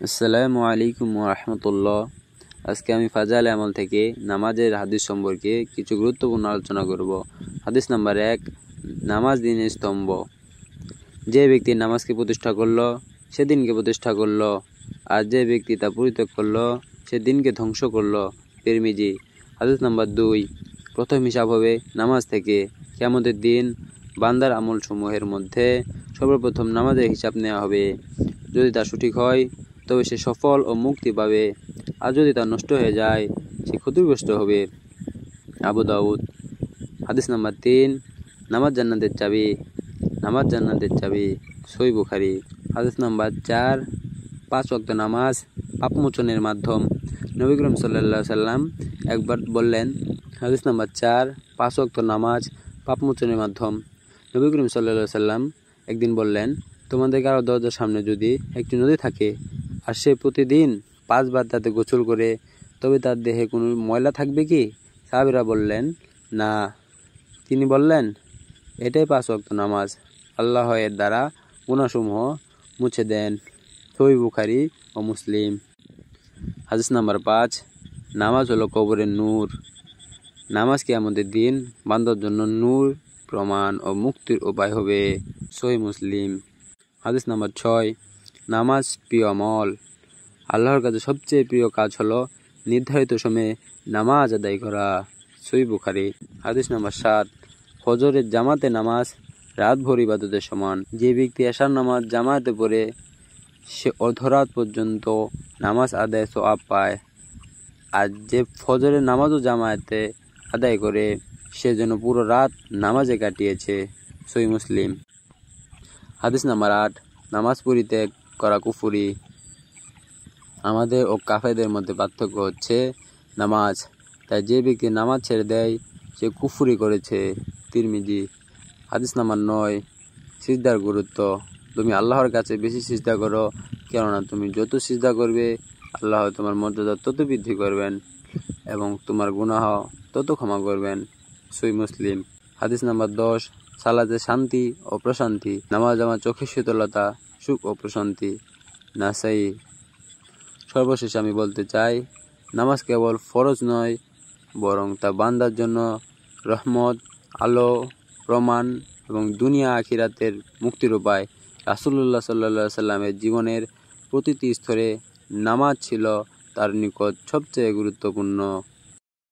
আসসালামু আলাইকুম ওয়া রাহমাতুল্লাহ। আজকে আমি ফাজাইল আমল থেকে নামাজের হাদিস সম্পর্কে কিছু গুরুত্বপূর্ণ আলোচনা করব। হাদিস নাম্বার 1, নামাজ দিনের স্তম্ভ। যে ব্যক্তি নামাজকে প্রতিষ্ঠা করল সে দিনকে প্রতিষ্ঠা করল, আর যে ব্যক্তি তা পরিত্যাগ করল সে দিনকে ধ্বংস করল। তিরমিজি। হাদিস নাম্বার 2, প্রথম হিসাব হবে নামাজ থেকে। কিয়ামতের দিন বান্দার আমলসমূহের মধ্যে সর্বপ্রথম নামাজের হিসাব নেওয়া হবে। যদি তা সঠিক হয় তবে সে সফল ও মুক্তি পাবে, আর যদি তা নষ্ট হয়ে যায় সে ক্ষতিগ্রস্ত হবে। আবু দাউদ। হাদিস নাম্বার 3, নামাজ জান্নাতের চাবি। নামাজ জান্নাতের চাবি। সহিহ বুখারী। হাদিস নাম্বার 4, 5 ওয়াক্ত নামাজ পাপমোচনের মাধ্যম। নবী করিম সাল্লাল্লাহু আলাইহি সাল্লাম একবার বললেন, হাদিস নাম্বার 4, 5 ওয়াক্ত নামাজ পাপমোচনের মাধ্যম। নবী করিম সাল্লাল্লাহু আলাইহি সাল্লাম একদিন বললেন, তোমাদের কারো দরজার সামনে যদি একটি নদী থাকে আর সে প্রতিদিন 5 বার তাতে গোসল করে, তবে তার দেহে কোনো ময়লা থাকবে কি? সাহাবীরা বললেন, না। তিনি বললেন, এটাই 5 ওয়াক্ত নামাজ, আল্লাহ এর দ্বারা গুনাহসমূহ মুছে দেন। সহিহ বুখারী ও মুসলিম। হাদিস নাম্বার 5, নামাজ হলো কবরের নূর। নামাজ কিয়ামতের দিন বান্দার জন্য নূর, প্রমাণ ও মুক্তির উপায় হবে। সহিহ মুসলিম। হাদিস নাম্বার 6, নামাজ প্রিয় আমল। আল্লাহর কাছে সবচেয়ে প্রিয় কাজ হলো নির্ধারিত সময়ে নামাজ আদায় করা। সহিহ বুখারী। হাদিস নাম্বার 7, ফজরের জামাতে নামাজ রাতভর ইবাদতের সমান। যে ব্যক্তি এশার নামাজ জামাতে পড়ে সে অর্ধরাত পর্যন্ত নামাজ আদায় সওয়াব পায়, আর যে ফজরের নামাজও জামাতে আদায় করে সে যেন পুরো রাত নামাজে কাটিয়েছে। সহিহ মুসলিম। হাদিস নাম্বার 8, নামাজ পরিত্যাগ করা কুফরি। আমাদের ও কাফেরদের মধ্যে পার্থক্য হচ্ছে নামাজ। তাই যে ব্যক্তি নামাজ ছেড়ে দেয় সে কুফরি করেছে। তিরমিজি। হাদিস নাম্বার 9, সিজদার গুরুত্ব। তুমি আল্লাহর কাছে বেশি সিজদা করো, কেননা তুমি যত সিজদা করবে আল্লাহ তোমার মর্যাদা তত বৃদ্ধি করবেন এবং তোমার গুনাহ তত ক্ষমা করবেন। সহিহ মুসলিম। হাদিস নাম্বার 10, সালাতে শান্তি ও প্রশান্তি। নামাজ আমার চোখের শীতলতা, সুখ ও প্রশান্তি। নাসাই। সর্বশেষ আমি বলতে চাই, নামাজ কেবল ফরজ নয়, বরং তা বান্দার জন্য রহমত, আলো, প্রমাণ এবং দুনিয়া আখিরাতের মুক্তির উপায়। রাসূলুল্লাহ সাল্লাল্লাহু আলাইহি সাল্লামের জীবনের প্রতিটি স্তরে নামাজ ছিল তার নিকট সবচেয়ে গুরুত্বপূর্ণ।